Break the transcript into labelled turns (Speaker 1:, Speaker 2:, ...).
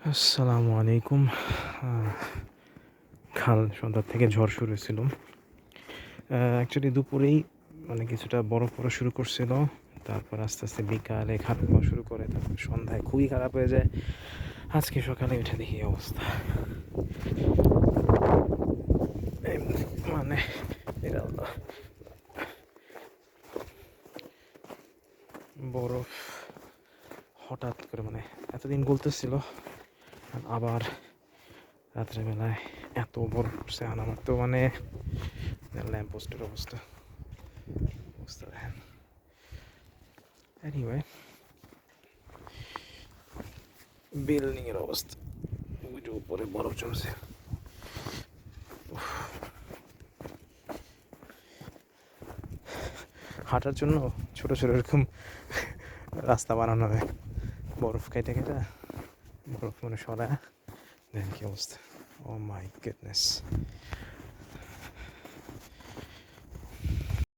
Speaker 1: আসসালামু আলাইকুম। কাল সন্ধ্যা থেকে ঝড় শুরু হয়েছিল। অ্যাকচুয়ালি দুপুরেই মানে কিছুটা বরফ পড়া শুরু করছিল। তারপর আস্তে, আস্তে বিকালে খারাপ হওয়া শুরু করে। তারপর সন্ধ্যায় খুবই খারাপ হয়ে যায়। আজকে সকালে উঠে দেখি এই অবস্থা। এম মানে এ আল্লাহ! বরফ হঠাৎ করে মানে এতদিন গলতেছিল। আবার রাত্রে বেলায় এত বরফ পড়ছে। আর আমার তো মানে ল্যাম্প পোস্টের অবস্থা দেখেন। এনিওয়ে, বিল্ডিং এর অবস্থা। ওই যে উপরে বরফ জমছে। হাঁটার জন্য ছোট, ছোট এরকম রাস্তা বানানো হয়। বরফ কেটে, কেটে বরফ মানে সরায় দেন কি অবস্থা। ওহ মাই গুডনেস!